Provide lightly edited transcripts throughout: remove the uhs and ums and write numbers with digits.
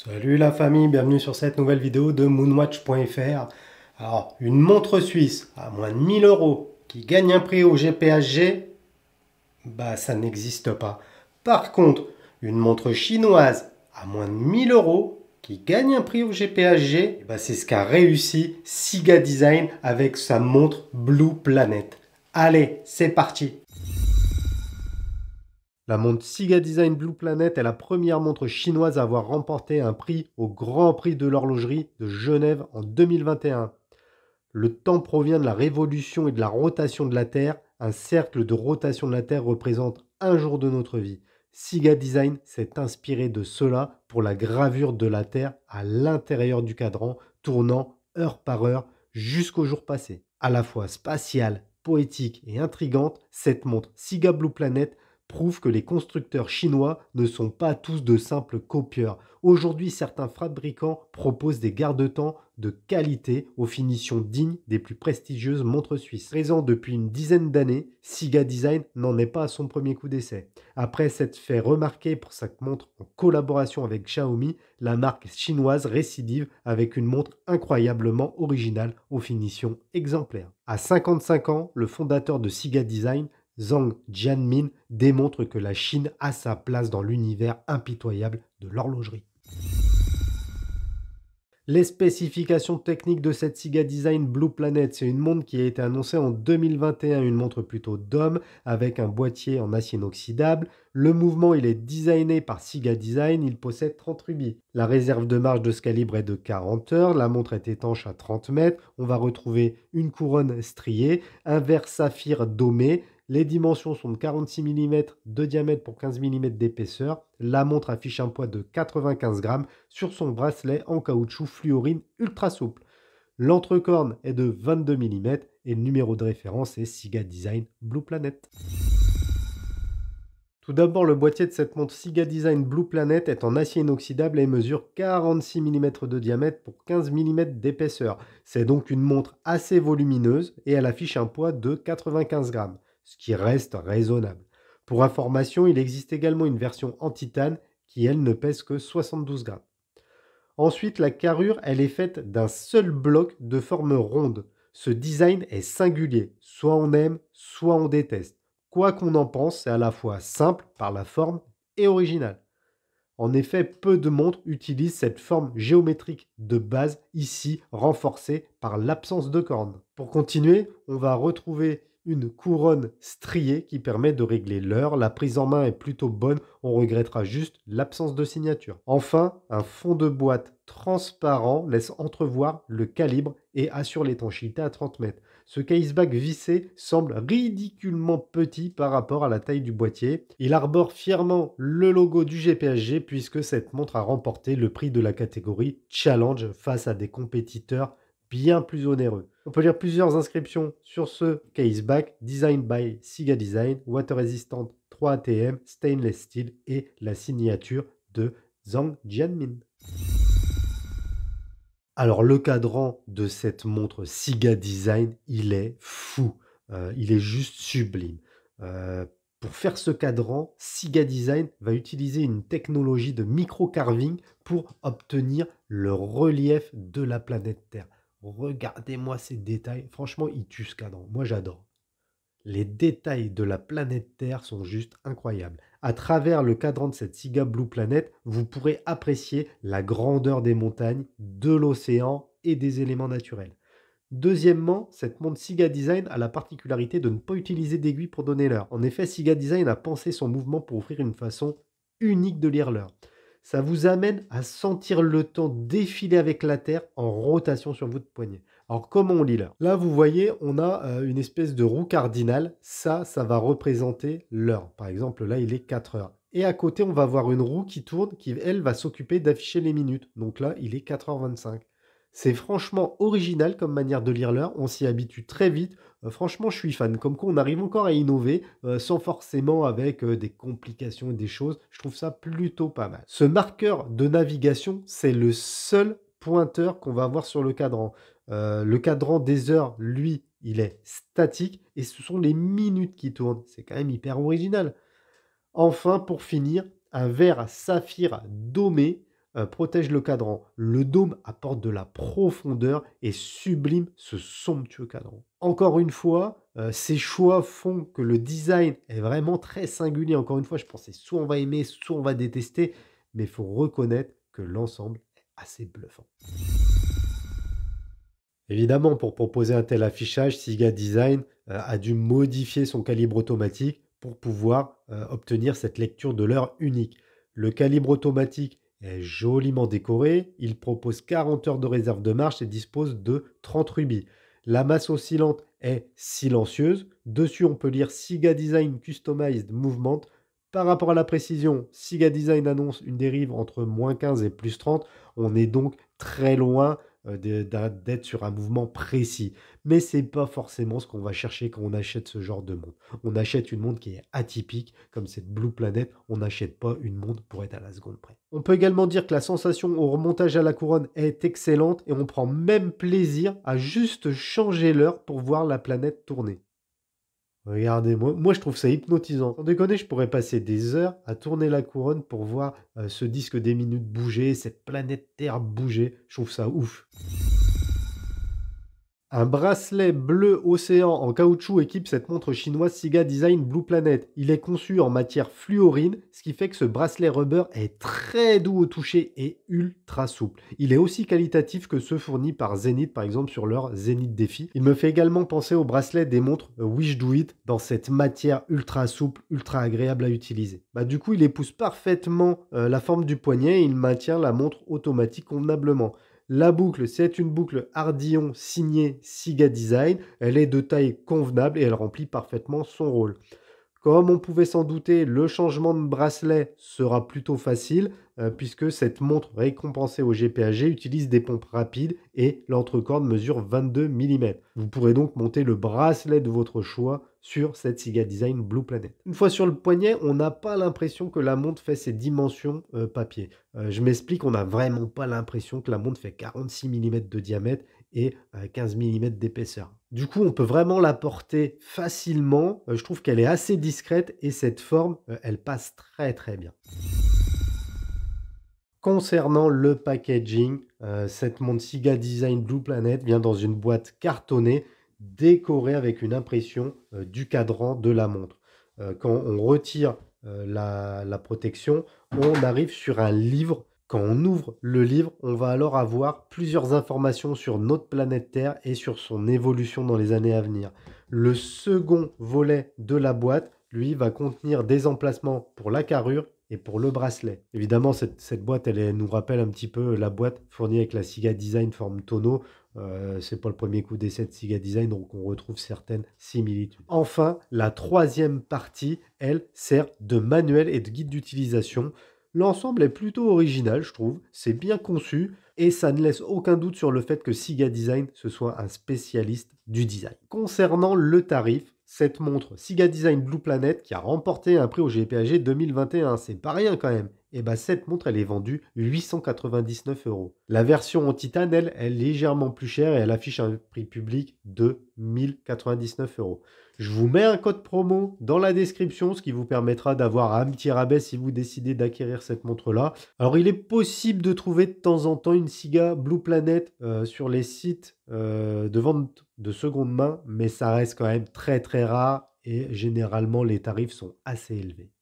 Salut la famille, bienvenue sur cette nouvelle vidéo de moonwatch.fr. Alors, une montre suisse à moins de 1000 euros qui gagne un prix au GPHG, bah ça n'existe pas. Par contre, une montre chinoise à moins de 1000 euros qui gagne un prix au GPHG, bah c'est ce qu'a réussi Siga Design avec sa montre Blue Planet. Allez, c'est parti! La montre Siga Design Blue Planet est la première montre chinoise à avoir remporté un prix au Grand Prix de l'horlogerie de Genève en 2021. Le temps provient de la révolution et de la rotation de la Terre. Un cercle de rotation de la Terre représente un jour de notre vie. Siga Design s'est inspiré de cela pour la gravure de la Terre à l'intérieur du cadran, tournant heure par heure jusqu'au jour passé. À la fois spatiale, poétique et intrigante, cette montre Siga Blue Planet prouve que les constructeurs chinois ne sont pas tous de simples copieurs. Aujourd'hui, certains fabricants proposent des garde-temps de qualité aux finitions dignes des plus prestigieuses montres suisses. Présent depuis une dizaine d'années, Siga Design n'en est pas à son premier coup d'essai. Après s'être fait remarquer pour sa montre en collaboration avec Xiaomi, la marque chinoise récidive avec une montre incroyablement originale aux finitions exemplaires. À 55 ans, le fondateur de Siga Design, Zhang Jianmin, démontre que la Chine a sa place dans l'univers impitoyable de l'horlogerie. Les spécifications techniques de cette Siga Design Blue Planet, c'est une montre qui a été annoncée en 2021, une montre plutôt d'homme avec un boîtier en acier inoxydable. Le mouvement, il est designé par Siga Design, il possède 30 rubis. La réserve de marge de ce calibre est de 40 heures, la montre est étanche à 30 mètres, on va retrouver une couronne striée, un verre saphir domé. Les dimensions sont de 46 mm de diamètre pour 15 mm d'épaisseur. La montre affiche un poids de 95 grammes sur son bracelet en caoutchouc fluorine ultra souple. L'entrecorne est de 22 mm et le numéro de référence est Siga Design Blue Planet. Tout d'abord, le boîtier de cette montre Siga Design Blue Planet est en acier inoxydable et mesure 46 mm de diamètre pour 15 mm d'épaisseur. C'est donc une montre assez volumineuse et elle affiche un poids de 95 grammes, ce qui reste raisonnable. Pour information, il existe également une version en titane qui, elle, ne pèse que 72 grammes. Ensuite, la carrure, elle est faite d'un seul bloc de forme ronde. Ce design est singulier, soit on aime, soit on déteste. Quoi qu'on en pense, c'est à la fois simple par la forme et original. En effet, peu de montres utilisent cette forme géométrique de base, ici renforcée par l'absence de cornes. Pour continuer, on va retrouver une couronne striée qui permet de régler l'heure. La prise en main est plutôt bonne, on regrettera juste l'absence de signature. Enfin, un fond de boîte transparent laisse entrevoir le calibre et assure l'étanchéité à 30 mètres. Ce caseback vissé semble ridiculement petit par rapport à la taille du boîtier. Il arbore fièrement le logo du GPHG puisque cette montre a remporté le prix de la catégorie Challenge face à des compétiteurs bien plus onéreux. On peut lire plusieurs inscriptions sur ce caseback: Design by Siga Design, Water Resistant 3 ATM, Stainless Steel et la signature de Zhang Jianmin. Alors le cadran de cette montre Siga Design, il est fou. Il est juste sublime. Heu, pour faire ce cadran, Siga Design va utiliser une technologie de micro-carving pour obtenir le relief de la planète Terre. Regardez-moi ces détails, franchement, il tue ce cadran. Moi, j'adore. Les détails de la planète Terre sont juste incroyables. À travers le cadran de cette Siga Blue Planet, vous pourrez apprécier la grandeur des montagnes, de l'océan et des éléments naturels. Deuxièmement, cette montre Siga Design a la particularité de ne pas utiliser d'aiguille pour donner l'heure. En effet, Siga Design a pensé son mouvement pour offrir une façon unique de lire l'heure. Ça vous amène à sentir le temps défiler avec la Terre en rotation sur votre poignet. Alors, comment on lit l'heure? Là, vous voyez, on a une espèce de roue cardinale. Ça va représenter l'heure. Par exemple, là, il est 4 heures. Et à côté, on va avoir une roue qui tourne, qui, elle, va s'occuper d'afficher les minutes. Donc là, il est 4h25. C'est franchement original comme manière de lire l'heure, on s'y habitue très vite. Franchement, je suis fan. Comme quoi, on arrive encore à innover sans forcément avec des complications et des choses. Je trouve ça plutôt pas mal. Ce marqueur de navigation, c'est le seul pointeur qu'on va avoir sur le cadran. Le cadran des heures, lui, il est statique et ce sont les minutes qui tournent. C'est quand même hyper original. Enfin, pour finir, un verre saphir domé protège le cadran. Le dôme apporte de la profondeur et sublime ce somptueux cadran. Encore une fois, ces choix font que le design est vraiment très singulier. Encore une fois, je pensais soit on va aimer, soit on va détester, mais il faut reconnaître que l'ensemble est assez bluffant. Évidemment, pour proposer un tel affichage, Siga Design a dû modifier son calibre automatique pour pouvoir obtenir cette lecture de l'heure unique. Le calibre automatique est joliment décoré, il propose 40 heures de réserve de marche et dispose de 30 rubis. La masse oscillante est silencieuse. Dessus, on peut lire Siga Design Customized Movement. Par rapport à la précision, Siga Design annonce une dérive entre -15 et +30. On est donc très loin d'être sur un mouvement précis. Mais c'est pas forcément ce qu'on va chercher quand on achète ce genre de montre. On achète une montre qui est atypique, comme cette Blue Planet. On n'achète pas une montre pour être à la seconde près. On peut également dire que la sensation au remontage à la couronne est excellente et on prend même plaisir à juste changer l'heure pour voir la planète tourner. Regardez, moi je trouve ça hypnotisant. Sans déconner, je pourrais passer des heures à tourner la couronne pour voir ce disque des minutes bouger, cette planète Terre bouger. Je trouve ça ouf. Un bracelet bleu océan en caoutchouc équipe cette montre chinoise Siga Design Blue Planet. Il est conçu en matière fluorine, ce qui fait que ce bracelet rubber est très doux au toucher et ultra souple. Il est aussi qualitatif que ceux fournis par Zenith, par exemple sur leur Zenith Défi. Il me fait également penser au bracelet des montres Wish Do It dans cette matière ultra souple, ultra agréable à utiliser. Du coup, il épouse parfaitement la forme du poignet et il maintient la montre automatique convenablement. La boucle, c'est une boucle Ardillon signée Siga Design. Elle est de taille convenable et elle remplit parfaitement son rôle. Comme on pouvait s'en douter, le changement de bracelet sera plutôt facile puisque cette montre récompensée au GPAG utilise des pompes rapides et l'entrecorde mesure 22 mm. Vous pourrez donc monter le bracelet de votre choix sur cette Siga Design Blue Planet. Une fois sur le poignet, on n'a pas l'impression que la montre fait ses dimensions papier. Je m'explique, on n'a vraiment pas l'impression que la montre fait 46 mm de diamètre et 15 mm d'épaisseur. Du coup, on peut vraiment la porter facilement. Je trouve qu'elle est assez discrète et cette forme, elle passe très très bien. Concernant le packaging, cette montre Siga Design Blue Planet vient dans une boîte cartonnée décorée avec une impression du cadran de la montre. Quand on retire la protection, on arrive sur un livre. Quand on ouvre le livre, on va alors avoir plusieurs informations sur notre planète Terre et sur son évolution dans les années à venir. Le second volet de la boîte, lui, va contenir des emplacements pour la carrure et pour le bracelet. Évidemment, cette boîte, elle nous rappelle un petit peu la boîte fournie avec la Siga Design forme tonneau. C'est pas le premier coup d'essai de Siga Design, donc on retrouve certaines similitudes. Enfin, la troisième partie, elle, sert de manuel et de guide d'utilisation. L'ensemble est plutôt original, je trouve. C'est bien conçu et ça ne laisse aucun doute sur le fait que Siga Design, ce soit un spécialiste du design. Concernant le tarif, cette montre Siga Design Blue Planet qui a remporté un prix au GPAG 2021, c'est pas rien quand même. Et cette montre, elle est vendue 899 €. La version en titane, elle, est légèrement plus chère et elle affiche un prix public de 1099 €. Je vous mets un code promo dans la description, ce qui vous permettra d'avoir un petit rabais si vous décidez d'acquérir cette montre-là. Alors, il est possible de trouver de temps en temps une Siga Blue Planet sur les sites de vente de seconde main, mais ça reste quand même très très rare et généralement les tarifs sont assez élevés.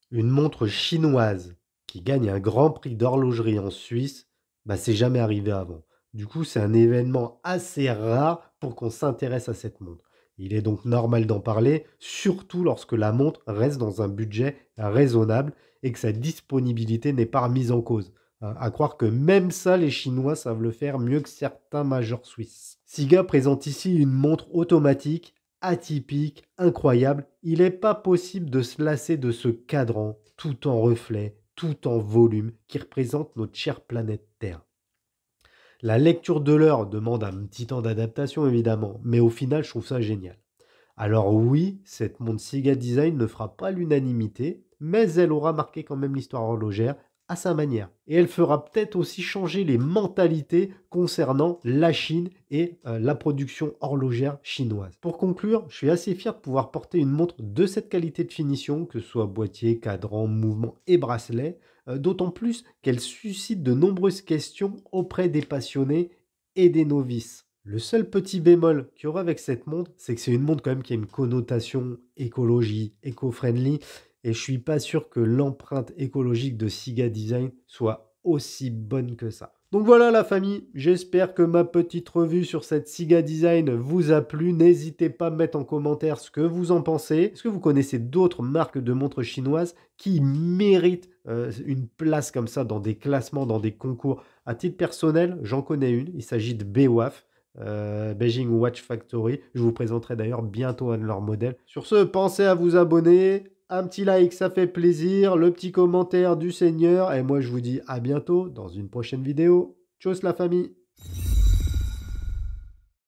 Une montre chinoise qui gagne un grand prix d'horlogerie en Suisse, c'est jamais arrivé avant. Du coup, c'est un événement assez rare pour qu'on s'intéresse à cette montre. Il est donc normal d'en parler, surtout lorsque la montre reste dans un budget raisonnable et que sa disponibilité n'est pas remise en cause. À croire que même ça, les Chinois savent le faire mieux que certains majors suisses. Siga présente ici une montre automatique atypique, incroyable. Il n'est pas possible de se lasser de ce cadran, tout en reflet, tout en volume, qui représente notre chère planète Terre. La lecture de l'heure demande un petit temps d'adaptation, évidemment, mais au final, je trouve ça génial. Alors oui, cette montre Siga Design ne fera pas l'unanimité, mais elle aura marqué quand même l'histoire horlogère à sa manière. Et elle fera peut-être aussi changer les mentalités concernant la Chine et la production horlogère chinoise. Pour conclure, je suis assez fier de pouvoir porter une montre de cette qualité de finition, que ce soit boîtier, cadran, mouvement et bracelet, d'autant plus qu'elle suscite de nombreuses questions auprès des passionnés et des novices. Le seul petit bémol qu'il y aura avec cette montre, c'est que c'est une montre quand même qui a une connotation écologie, éco-friendly, et je suis pas sûr que l'empreinte écologique de Siga Design soit aussi bonne que ça. Donc voilà la famille, j'espère que ma petite revue sur cette Siga Design vous a plu. N'hésitez pas à mettre en commentaire ce que vous en pensez. Est-ce que vous connaissez d'autres marques de montres chinoises qui méritent une place comme ça dans des classements, dans des concours? À titre personnel, j'en connais une, il s'agit de BWAF. Beijing Watch Factory. Je vous présenterai d'ailleurs bientôt un de leurs modèles. Sur ce, pensez à vous abonner. Un petit like, ça fait plaisir. Le petit commentaire du Seigneur. Et moi, je vous dis à bientôt dans une prochaine vidéo. Tchuss la famille.